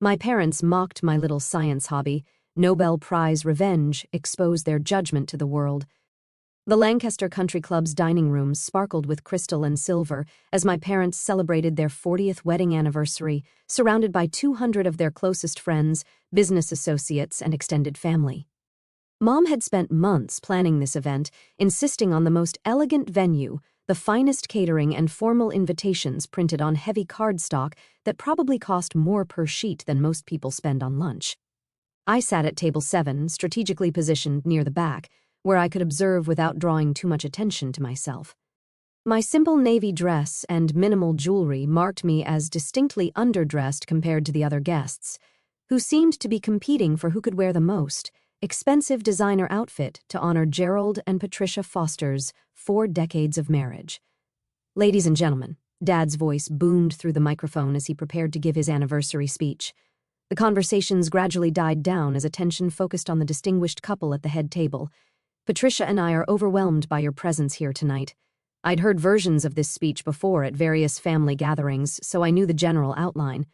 My parents mocked my little science hobby. Nobel Prize revenge exposed their judgment to the world. The Lancaster Country Club's dining rooms sparkled with crystal and silver as my parents celebrated their 40th wedding anniversary, surrounded by 200 of their closest friends, business associates, and extended family. Mom had spent months planning this event, insisting on the most elegant venue, the finest catering, and formal invitations printed on heavy cardstock that probably cost more per sheet than most people spend on lunch. I sat at table 7, strategically positioned near the back, where I could observe without drawing too much attention to myself. My simple navy dress and minimal jewelry marked me as distinctly underdressed compared to the other guests, who seemed to be competing for who could wear the most expensive designer outfit to honor Gerald and Patricia Foster's 4 decades of marriage. Ladies and gentlemen, Dad's voice boomed through the microphone as he prepared to give his anniversary speech. The conversations gradually died down as attention focused on the distinguished couple at the head table. Patricia and I are overwhelmed by your presence here tonight. I'd heard versions of this speech before at various family gatherings, so I knew the general outline.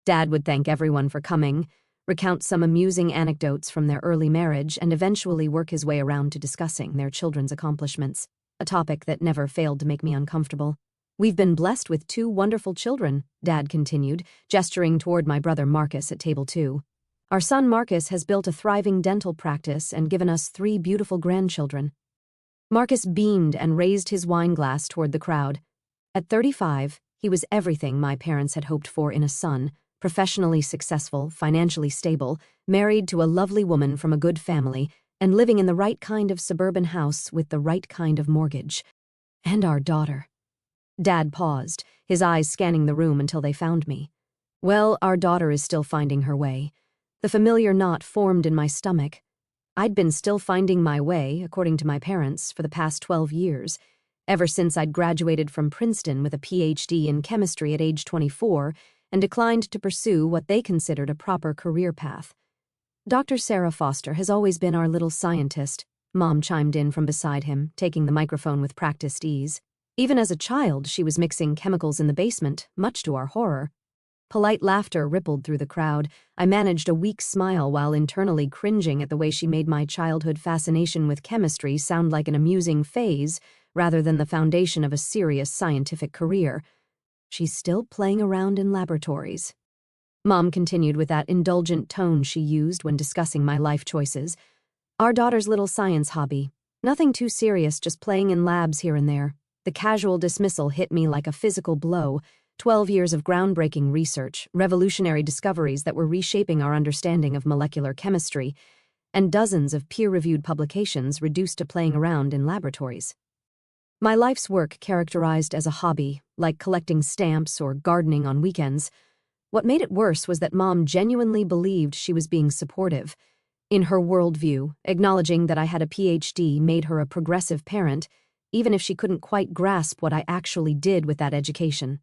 Dad would thank everyone for coming, recount some amusing anecdotes from their early marriage, and eventually work his way around to discussing their children's accomplishments, a topic that never failed to make me uncomfortable. We've been blessed with 2 wonderful children, Dad continued, gesturing toward my brother Marcus at table 2. Our son Marcus has built a thriving dental practice and given us 3 beautiful grandchildren. Marcus beamed and raised his wine glass toward the crowd. At 35, he was everything my parents had hoped for in a son, professionally successful, financially stable, married to a lovely woman from a good family, and living in the right kind of suburban house with the right kind of mortgage. And our daughter. Dad paused, his eyes scanning the room until they found me. Well, our daughter is still finding her way. The familiar knot formed in my stomach. I'd been still finding my way, according to my parents, for the past 12 years, ever since I'd graduated from Princeton with a PhD in chemistry at age 24 and declined to pursue what they considered a proper career path. Dr. Sarah Foster has always been our little scientist, Mom chimed in from beside him, taking the microphone with practiced ease. Even as a child, she was mixing chemicals in the basement, much to our horror. Polite laughter rippled through the crowd. I managed a weak smile while internally cringing at the way she made my childhood fascination with chemistry sound like an amusing phase rather than the foundation of a serious scientific career. She's still playing around in laboratories. Mom continued with that indulgent tone she used when discussing my life choices. Our daughter's little science hobby. Nothing too serious, just playing in labs here and there. The casual dismissal hit me like a physical blow. 12 years of groundbreaking research, revolutionary discoveries that were reshaping our understanding of molecular chemistry, and dozens of peer-reviewed publications reduced to playing around in laboratories. My life's work characterized as a hobby, like collecting stamps or gardening on weekends. What made it worse was that Mom genuinely believed she was being supportive. In her worldview, acknowledging that I had a PhD made her a progressive parent, even if she couldn't quite grasp what I actually did with that education.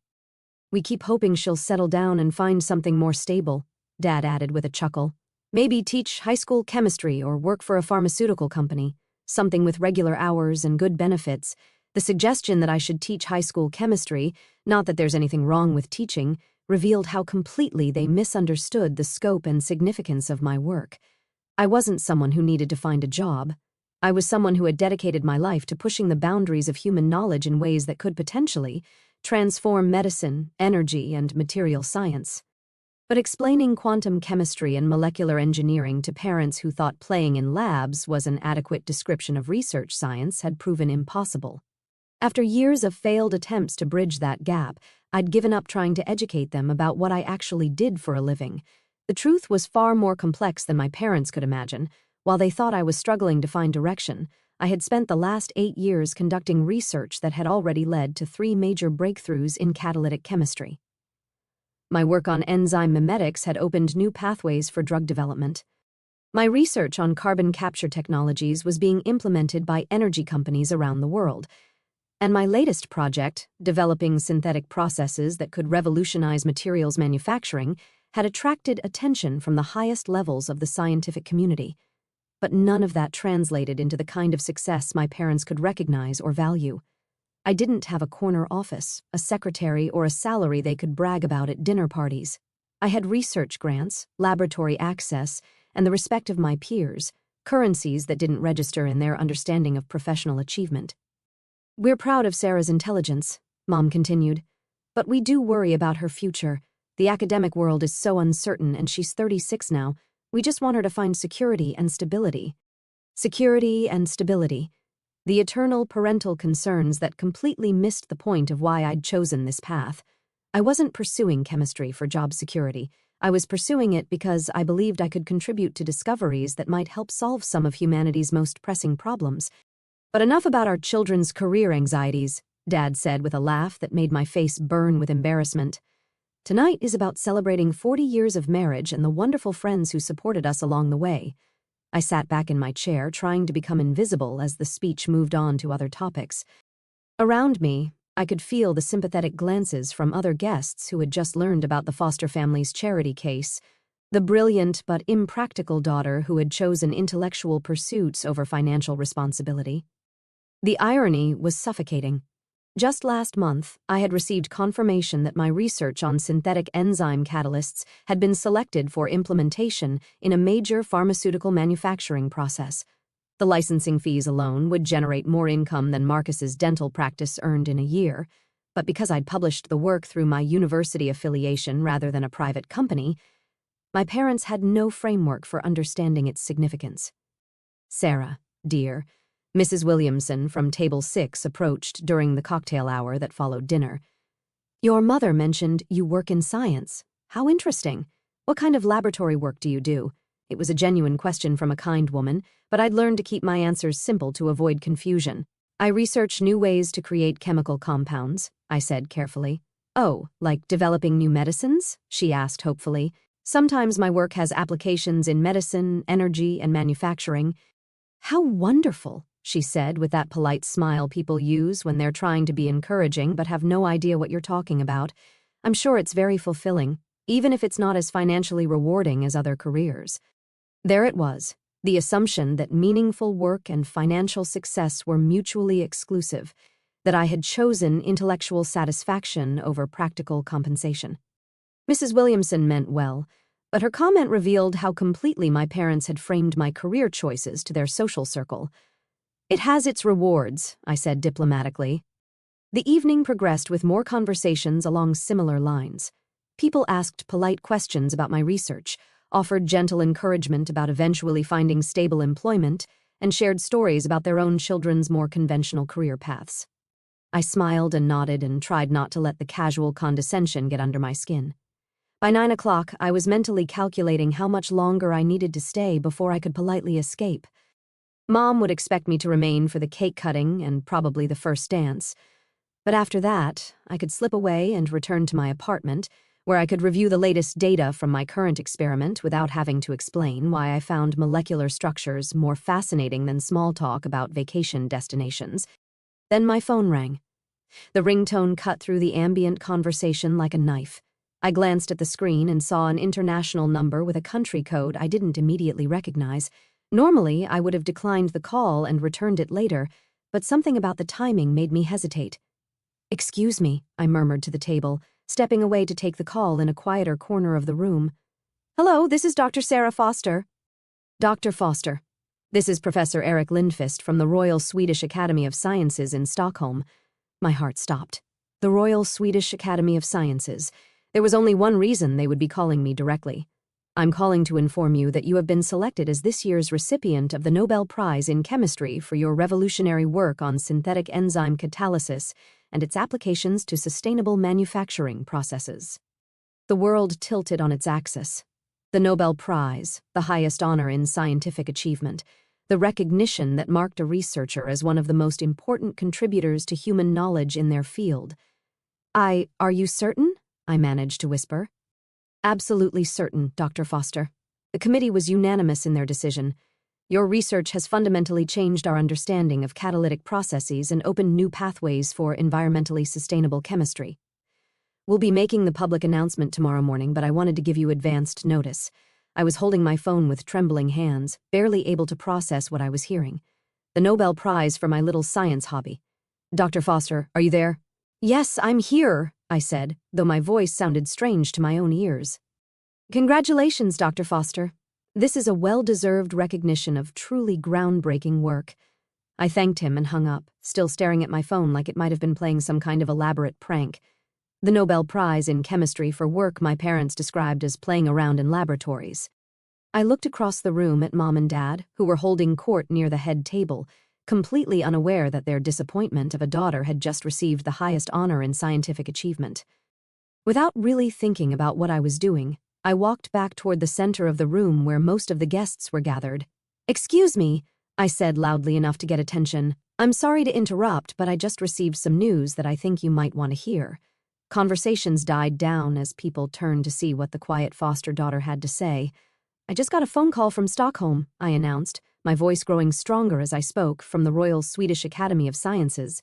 We keep hoping she'll settle down and find something more stable, Dad added with a chuckle. Maybe teach high school chemistry or work for a pharmaceutical company, something with regular hours and good benefits. The suggestion that I should teach high school chemistry, not that there's anything wrong with teaching, revealed how completely they misunderstood the scope and significance of my work. I wasn't someone who needed to find a job. I was someone who had dedicated my life to pushing the boundaries of human knowledge in ways that could potentially transform medicine, energy, and material science. But explaining quantum chemistry and molecular engineering to parents who thought playing in labs was an adequate description of research science had proven impossible. After years of failed attempts to bridge that gap, I'd given up trying to educate them about what I actually did for a living. The truth was far more complex than my parents could imagine. While they thought I was struggling to find direction, I had spent the last 8 years conducting research that had already led to 3 major breakthroughs in catalytic chemistry. My work on enzyme mimetics had opened new pathways for drug development. My research on carbon capture technologies was being implemented by energy companies around the world. And my latest project, developing synthetic processes that could revolutionize materials manufacturing, had attracted attention from the highest levels of the scientific community. But none of that translated into the kind of success my parents could recognize or value. I didn't have a corner office, a secretary, or a salary they could brag about at dinner parties. I had research grants, laboratory access, and the respect of my peers, currencies that didn't register in their understanding of professional achievement. "We're proud of Sarah's intelligence," Mom continued, "but we do worry about her future. The academic world is so uncertain, and she's 36 now. We just want her to find security and stability." Security and stability. The eternal parental concerns that completely missed the point of why I'd chosen this path. I wasn't pursuing chemistry for job security. I was pursuing it because I believed I could contribute to discoveries that might help solve some of humanity's most pressing problems. "But enough about our children's career anxieties," Dad said with a laugh that made my face burn with embarrassment. "Tonight is about celebrating 40 years of marriage and the wonderful friends who supported us along the way." I sat back in my chair, trying to become invisible as the speech moved on to other topics. Around me, I could feel the sympathetic glances from other guests who had just learned about the Foster family's charity case, the brilliant but impractical daughter who had chosen intellectual pursuits over financial responsibility. The irony was suffocating. Just last month, I had received confirmation that my research on synthetic enzyme catalysts had been selected for implementation in a major pharmaceutical manufacturing process. The licensing fees alone would generate more income than Marcus's dental practice earned in a year, but because I'd published the work through my university affiliation rather than a private company, my parents had no framework for understanding its significance. "Sarah, dear," Mrs. Williamson from Table 6 approached during the cocktail hour that followed dinner. "Your mother mentioned you work in science. How interesting. What kind of laboratory work do you do?" It was a genuine question from a kind woman, but I'd learned to keep my answers simple to avoid confusion. "I research new ways to create chemical compounds," I said carefully. "Oh, like developing new medicines?" she asked hopefully. "Sometimes my work has applications in medicine, energy, and manufacturing." "How wonderful," she said with that polite smile people use when they're trying to be encouraging but have no idea what you're talking about. "I'm sure it's very fulfilling, even if it's not as financially rewarding as other careers." There it was, the assumption that meaningful work and financial success were mutually exclusive, that I had chosen intellectual satisfaction over practical compensation. Mrs. Williamson meant well, but her comment revealed how completely my parents had framed my career choices to their social circle. "It has its rewards," I said diplomatically. The evening progressed with more conversations along similar lines. People asked polite questions about my research, offered gentle encouragement about eventually finding stable employment, and shared stories about their own children's more conventional career paths. I smiled and nodded and tried not to let the casual condescension get under my skin. By 9 o'clock, I was mentally calculating how much longer I needed to stay before I could politely escape. Mom would expect me to remain for the cake cutting and probably the first dance. But after that, I could slip away and return to my apartment, where I could review the latest data from my current experiment without having to explain why I found molecular structures more fascinating than small talk about vacation destinations. Then my phone rang. The ringtone cut through the ambient conversation like a knife. I glanced at the screen and saw an international number with a country code I didn't immediately recognize. Normally, I would have declined the call and returned it later, but something about the timing made me hesitate. "Excuse me," I murmured to the table, stepping away to take the call in a quieter corner of the room. "Hello, this is Dr. Sarah Foster." "Dr. Foster. This is Professor Eric Lindfist from the Royal Swedish Academy of Sciences in Stockholm." My heart stopped. The Royal Swedish Academy of Sciences. There was only one reason they would be calling me directly. "I'm calling to inform you that you have been selected as this year's recipient of the Nobel Prize in Chemistry for your revolutionary work on synthetic enzyme catalysis and its applications to sustainable manufacturing processes." The world tilted on its axis. The Nobel Prize, the highest honor in scientific achievement, the recognition that marked a researcher as one of the most important contributors to human knowledge in their field. Are you certain?" I managed to whisper. "Absolutely certain, Dr. Foster. The committee was unanimous in their decision. Your research has fundamentally changed our understanding of catalytic processes and opened new pathways for environmentally sustainable chemistry. We'll be making the public announcement tomorrow morning, but I wanted to give you advanced notice." I was holding my phone with trembling hands, barely able to process what I was hearing. The Nobel Prize for my little science hobby. "Dr. Foster, are you there?" "Yes, I'm here," I said, though my voice sounded strange to my own ears. Congratulations, Dr. Foster. This is a well-deserved recognition of truly groundbreaking work. I thanked him and hung up, still staring at my phone like it might have been playing some kind of elaborate prank. The Nobel Prize in Chemistry for work my parents described as playing around in laboratories. I looked across the room at Mom and Dad, who were holding court near the head table, completely unaware that their disappointment of a daughter had just received the highest honor in scientific achievement. Without really thinking about what I was doing, I walked back toward the center of the room where most of the guests were gathered. "Excuse me," I said loudly enough to get attention. "I'm sorry to interrupt, but I just received some news that I think you might want to hear." Conversations died down as people turned to see what the quiet foster daughter had to say. "I just got a phone call from Stockholm," I announced, my voice growing stronger as I spoke, from the Royal Swedish Academy of Sciences.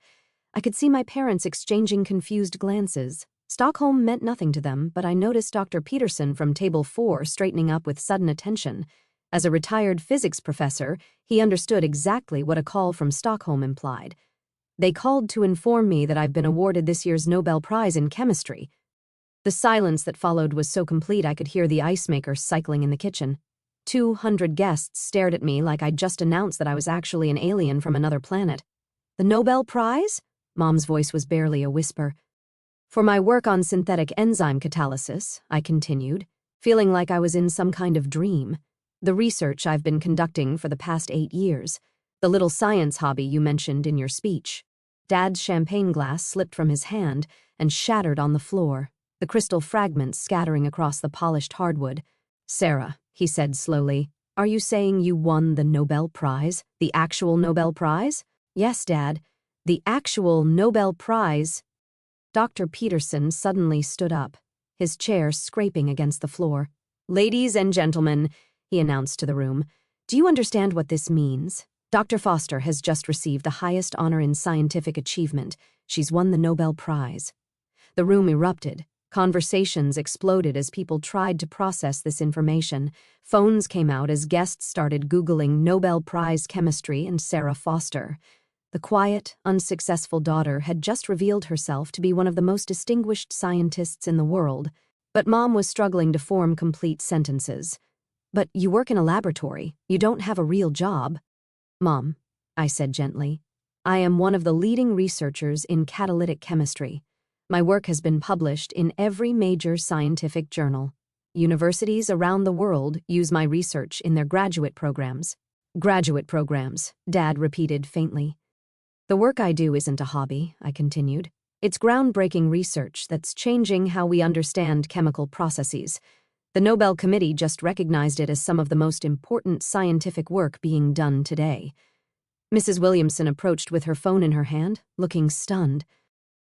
I could see my parents exchanging confused glances. Stockholm meant nothing to them, but I noticed Dr. Peterson from Table 4 straightening up with sudden attention. As a retired physics professor, he understood exactly what a call from Stockholm implied. "They called to inform me that I've been awarded this year's Nobel Prize in Chemistry." The silence that followed was so complete I could hear the ice maker cycling in the kitchen. 200 guests stared at me like I'd just announced that I was actually an alien from another planet. "The Nobel Prize?" Mom's voice was barely a whisper. "For my work on synthetic enzyme catalysis," I continued, feeling like I was in some kind of dream. "The research I've been conducting for the past 8 years. The little science hobby you mentioned in your speech." Dad's champagne glass slipped from his hand and shattered on the floor, the crystal fragments scattering across the polished hardwood. "Sarah," he said slowly, "are you saying you won the Nobel Prize? The actual Nobel Prize?" "Yes, Dad. The actual Nobel Prize." Dr. Peterson suddenly stood up, his chair scraping against the floor. "Ladies and gentlemen," he announced to the room, "do you understand what this means? Dr. Foster has just received the highest honor in scientific achievement. She's won the Nobel Prize." The room erupted. Conversations exploded as people tried to process this information. Phones came out as guests started Googling Nobel Prize Chemistry and Sarah Foster. The quiet, unsuccessful daughter had just revealed herself to be one of the most distinguished scientists in the world, but Mom was struggling to form complete sentences. "But you work in a laboratory. You don't have a real job." "Mom," I said gently, "I am one of the leading researchers in catalytic chemistry. My work has been published in every major scientific journal. Universities around the world use my research in their graduate programs." "Graduate programs," Dad repeated faintly. "The work I do isn't a hobby," I continued. "It's groundbreaking research that's changing how we understand chemical processes. The Nobel Committee just recognized it as some of the most important scientific work being done today." Mrs. Williamson approached with her phone in her hand, looking stunned.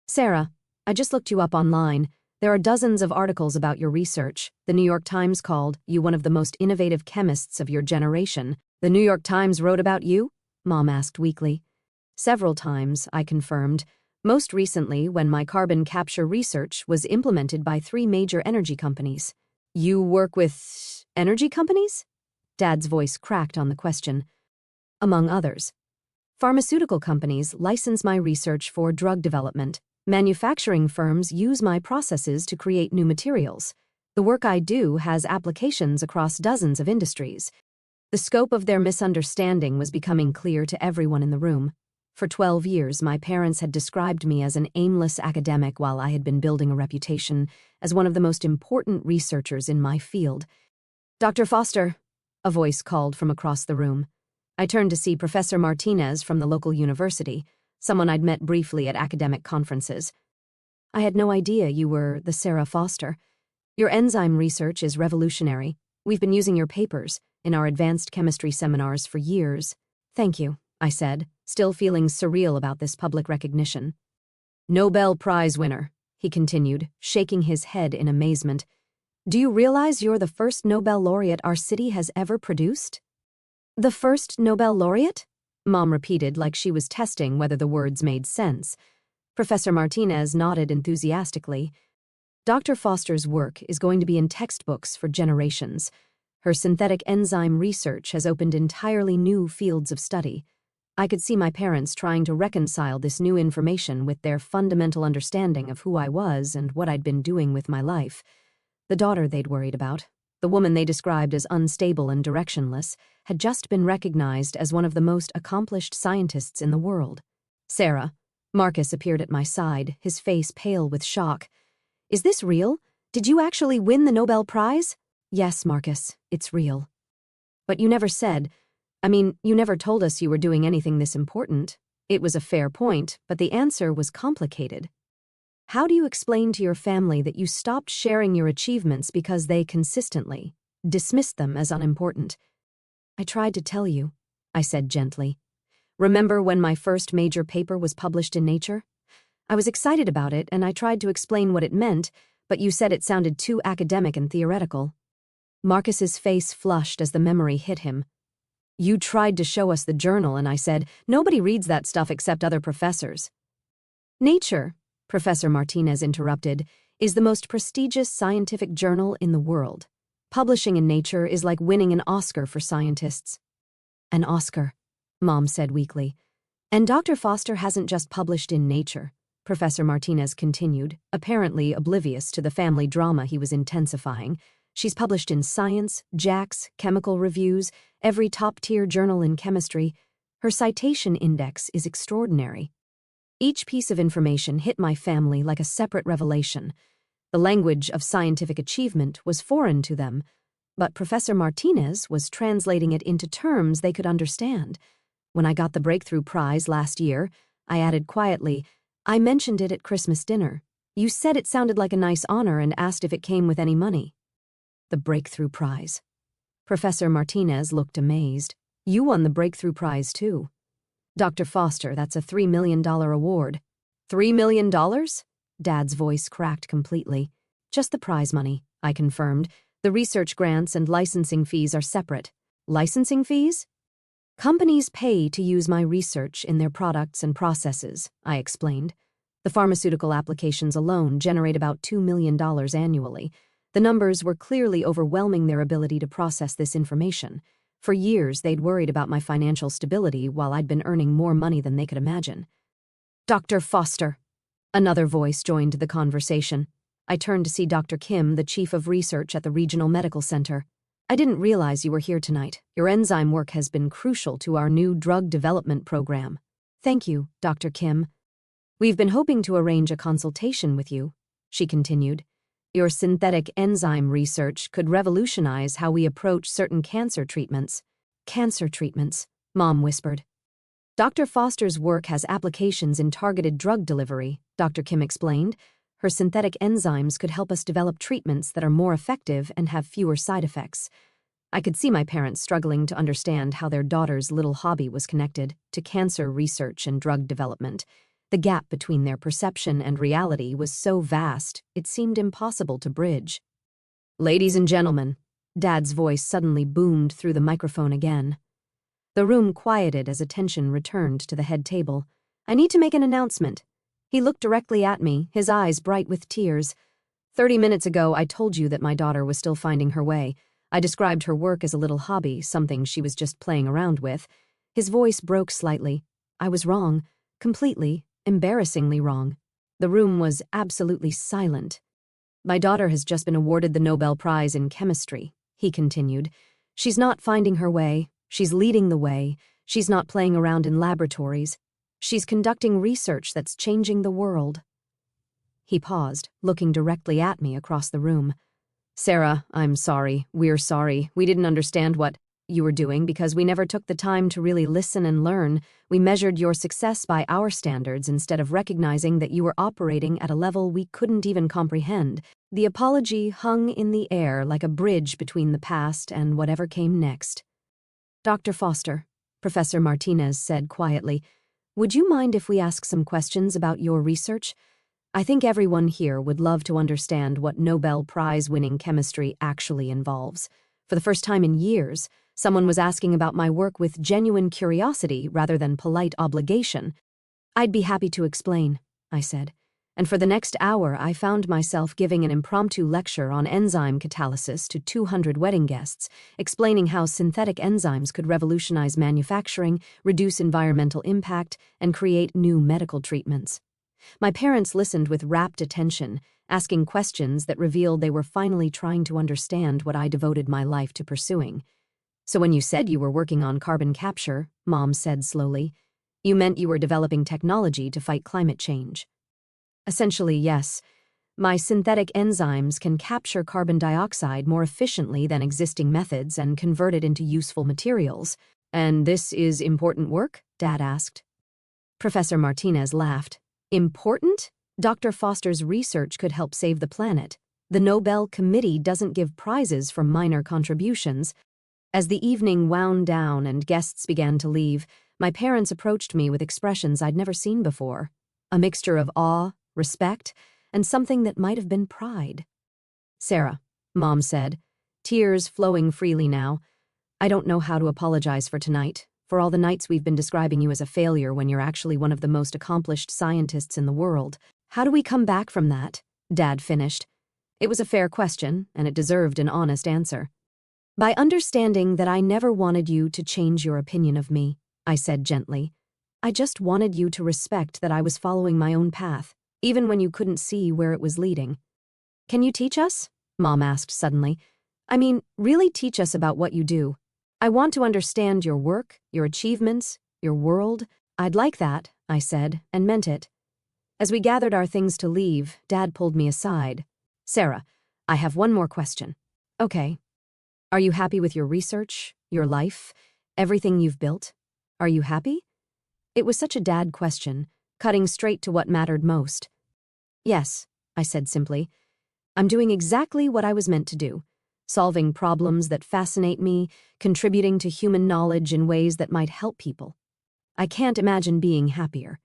"Sarah, I just looked you up online. There are dozens of articles about your research. The New York Times called you one of the most innovative chemists of your generation." "The New York Times wrote about you?" Mom asked weakly. "Several times," I confirmed. "Most recently when my carbon capture research was implemented by 3 major energy companies." "You work with energy companies?" Dad's voice cracked on the question. "Among others. Pharmaceutical companies license my research for drug development. Manufacturing firms use my processes to create new materials. The work I do has applications across dozens of industries." The scope of their misunderstanding was becoming clear to everyone in the room. For 12 years, my parents had described me as an aimless academic while I had been building a reputation as one of the most important researchers in my field. "Dr. Foster," a voice called from across the room. I turned to see Professor Martinez from the local university, someone I'd met briefly at academic conferences. "I had no idea you were the Sarah Foster. Your enzyme research is revolutionary. We've been using your papers in our advanced chemistry seminars for years." "Thank you," I said, still feeling surreal about this public recognition. "Nobel Prize winner," he continued, shaking his head in amazement. "Do you realize you're the first Nobel laureate our city has ever produced?" "The first Nobel laureate?" Mom repeated like she was testing whether the words made sense. Professor Martinez nodded enthusiastically. "Dr. Foster's work is going to be in textbooks for generations. Her synthetic enzyme research has opened entirely new fields of study." I could see my parents trying to reconcile this new information with their fundamental understanding of who I was and what I'd been doing with my life. The daughter they'd worried about, The woman they described as unstable and directionless had just been recognized as one of the most accomplished scientists in the world. Sarah, Marcus appeared at my side, his face pale with shock. Is this real? Did you actually win the Nobel Prize? Yes, Marcus, it's real. But you never said, you never told us you were doing anything this important. It was a fair point, but the answer was complicated. How do you explain to your family that you stopped sharing your achievements because they consistently dismissed them as unimportant? I tried to tell you, I said gently. Remember when my first major paper was published in Nature? I was excited about it and I tried to explain what it meant, but you said it sounded too academic and theoretical. Marcus's face flushed as the memory hit him. You tried to show us the journal and I said, nobody reads that stuff except other professors. Nature, Professor Martinez interrupted, is the most prestigious scientific journal in the world. Publishing in Nature is like winning an Oscar for scientists. An Oscar, Mom said weakly. And Dr. Foster hasn't just published in Nature, Professor Martinez continued, apparently oblivious to the family drama he was intensifying. She's published in Science, JACS, Chemical Reviews, every top-tier journal in chemistry. Her citation index is extraordinary. Each piece of information hit my family like a separate revelation. The language of scientific achievement was foreign to them, but Professor Martinez was translating it into terms they could understand. When I got the Breakthrough Prize last year, I added quietly, I mentioned it at Christmas dinner. You said it sounded like a nice honor and asked if it came with any money. The Breakthrough Prize. Professor Martinez looked amazed. You won the Breakthrough Prize, too. Dr. Foster, that's a $3 million award. $3 million? Dad's voice cracked completely. Just the prize money, I confirmed. The research grants and licensing fees are separate. Licensing fees? Companies pay to use my research in their products and processes, I explained. The pharmaceutical applications alone generate about $2 million annually. The numbers were clearly overwhelming their ability to process this information. For years, they'd worried about my financial stability while I'd been earning more money than they could imagine. Dr. Foster. Another voice joined the conversation. I turned to see Dr. Kim, the chief of research at the Regional Medical Center. I didn't realize you were here tonight. Your enzyme work has been crucial to our new drug development program. Thank you, Dr. Kim. We've been hoping to arrange a consultation with you, she continued. Your synthetic enzyme research could revolutionize how we approach certain cancer treatments. Cancer treatments, Mom whispered. Dr. Foster's work has applications in targeted drug delivery, Dr. Kim explained. Her synthetic enzymes could help us develop treatments that are more effective and have fewer side effects. I could see my parents struggling to understand how their daughter's little hobby was connected to cancer research and drug development. The gap between their perception and reality was so vast, it seemed impossible to bridge. Ladies and gentlemen, Dad's voice suddenly boomed through the microphone again. The room quieted as attention returned to the head table. I need to make an announcement. He looked directly at me, his eyes bright with tears. 30 minutes ago, I told you that my daughter was still finding her way. I described her work as a little hobby, something she was just playing around with. His voice broke slightly. I was wrong, completely, embarrassingly wrong. The room was absolutely silent. My daughter has just been awarded the Nobel Prize in Chemistry, he continued. She's not finding her way. She's leading the way. She's not playing around in laboratories. She's conducting research that's changing the world. He paused, looking directly at me across the room. Sarah, I'm sorry. We're sorry. We didn't understand what you were doing because we never took the time to really listen and learn. We measured your success by our standards instead of recognizing that you were operating at a level we couldn't even comprehend. The apology hung in the air like a bridge between the past and whatever came next. Dr. Foster, Professor Martinez said quietly, would you mind if we ask some questions about your research? I think everyone here would love to understand what Nobel Prize-winning chemistry actually involves. For the first time in years, someone was asking about my work with genuine curiosity rather than polite obligation. I'd be happy to explain, I said. And for the next hour, I found myself giving an impromptu lecture on enzyme catalysis to 200 wedding guests, explaining how synthetic enzymes could revolutionize manufacturing, reduce environmental impact, and create new medical treatments. My parents listened with rapt attention, asking questions that revealed they were finally trying to understand what I devoted my life to pursuing. "So when you said you were working on carbon capture," Mom said slowly, "you meant you were developing technology to fight climate change." "Essentially, yes. My synthetic enzymes can capture carbon dioxide more efficiently than existing methods and convert it into useful materials." "And this is important work?" Dad asked. Professor Martinez laughed. "Important? Dr. Foster's research could help save the planet. The Nobel Committee doesn't give prizes for minor contributions." As the evening wound down and guests began to leave, my parents approached me with expressions I'd never seen before. A mixture of awe, respect, and something that might have been pride. "Sarah," Mom said, tears flowing freely now, "I don't know how to apologize for tonight, for all the nights we've been describing you as a failure when you're actually one of the most accomplished scientists in the world. How do we come back from that?" Dad finished. It was a fair question, and it deserved an honest answer. "By understanding that I never wanted you to change your opinion of me," I said gently. "I just wanted you to respect that I was following my own path, even when you couldn't see where it was leading." "Can you teach us?" Mom asked suddenly. "I mean, really teach us about what you do. I want to understand your work, your achievements, your world." "I'd like that," I said, and meant it. As we gathered our things to leave, Dad pulled me aside. "Sarah, I have one more question." "Okay. Are you happy with your research, your life, everything you've built? Are you happy?" It was such a dad question, cutting straight to what mattered most. "Yes," I said simply. "I'm doing exactly what I was meant to do, solving problems that fascinate me, contributing to human knowledge in ways that might help people. I can't imagine being happier."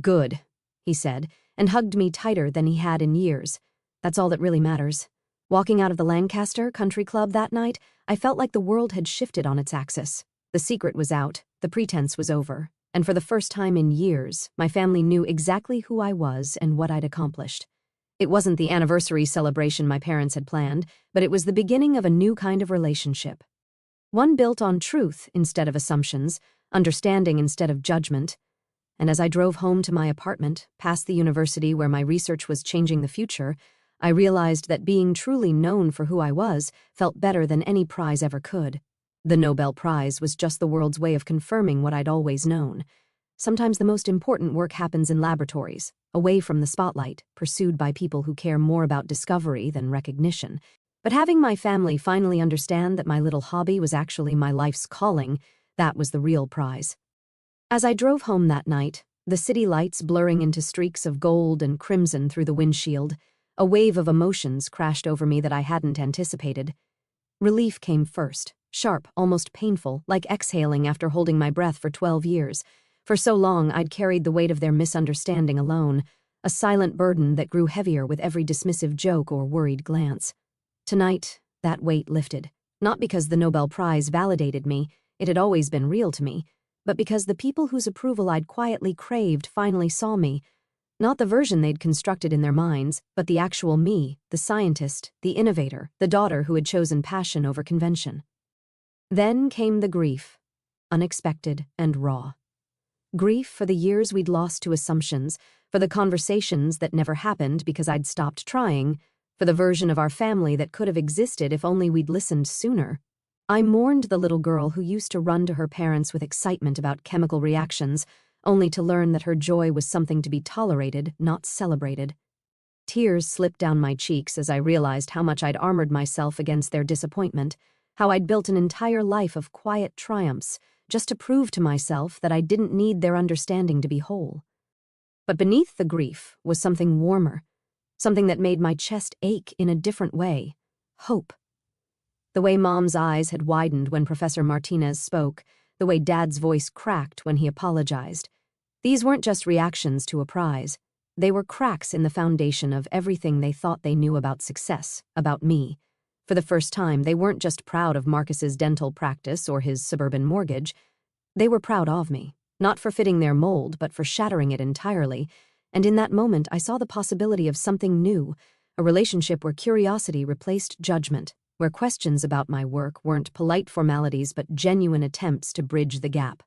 "Good," he said, and hugged me tighter than he had in years. "That's all that really matters." Walking out of the Lancaster Country Club that night, I felt like the world had shifted on its axis. The secret was out, the pretense was over, and for the first time in years, my family knew exactly who I was and what I'd accomplished. It wasn't the anniversary celebration my parents had planned, but it was the beginning of a new kind of relationship. One built on truth instead of assumptions, understanding instead of judgment. And as I drove home to my apartment, past the university where my research was changing the future, I realized that being truly known for who I was felt better than any prize ever could. The Nobel Prize was just the world's way of confirming what I'd always known. Sometimes the most important work happens in laboratories, away from the spotlight, pursued by people who care more about discovery than recognition. But having my family finally understand that my little hobby was actually my life's calling, that was the real prize. As I drove home that night, the city lights blurring into streaks of gold and crimson through the windshield, a wave of emotions crashed over me that I hadn't anticipated. Relief came first, sharp, almost painful, like exhaling after holding my breath for 12 years. For so long, I'd carried the weight of their misunderstanding alone, a silent burden that grew heavier with every dismissive joke or worried glance. Tonight, that weight lifted, not because the Nobel Prize validated me, it had always been real to me, but because the people whose approval I'd quietly craved finally saw me. Not the version they'd constructed in their minds, but the actual me, the scientist, the innovator, the daughter who had chosen passion over convention. Then came the grief, unexpected and raw. Grief for the years we'd lost to assumptions, for the conversations that never happened because I'd stopped trying, for the version of our family that could have existed if only we'd listened sooner. I mourned the little girl who used to run to her parents with excitement about chemical reactions, only to learn that her joy was something to be tolerated, not celebrated. Tears slipped down my cheeks as I realized how much I'd armored myself against their disappointment, how I'd built an entire life of quiet triumphs just to prove to myself that I didn't need their understanding to be whole. But beneath the grief was something warmer, something that made my chest ache in a different way: hope. The way Mom's eyes had widened when Professor Martinez spoke, the way Dad's voice cracked when he apologized. These weren't just reactions to a prize. They were cracks in the foundation of everything they thought they knew about success, about me. For the first time, they weren't just proud of Marcus's dental practice or his suburban mortgage. They were proud of me, not for fitting their mold, but for shattering it entirely. And in that moment, I saw the possibility of something new, a relationship where curiosity replaced judgment, where questions about my work weren't polite formalities but genuine attempts to bridge the gap.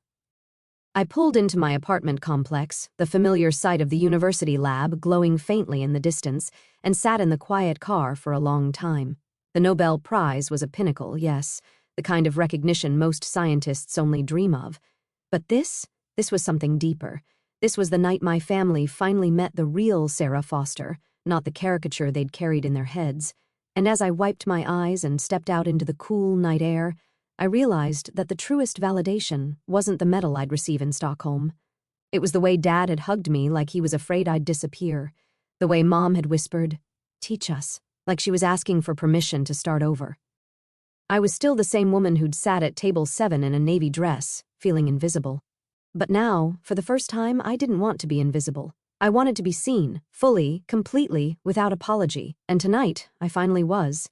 I pulled into my apartment complex, the familiar sight of the university lab glowing faintly in the distance, and sat in the quiet car for a long time. The Nobel Prize was a pinnacle, yes, the kind of recognition most scientists only dream of. But this was something deeper. This was the night my family finally met the real Sarah Foster, not the caricature they'd carried in their heads. And as I wiped my eyes and stepped out into the cool night air, I realized that the truest validation wasn't the medal I'd receive in Stockholm. It was the way Dad had hugged me like he was afraid I'd disappear, the way Mom had whispered, "Teach us," like she was asking for permission to start over. I was still the same woman who'd sat at table 7 in a navy dress, feeling invisible. But now, for the first time, I didn't want to be invisible. I wanted to be seen, fully, completely, without apology, and tonight, I finally was.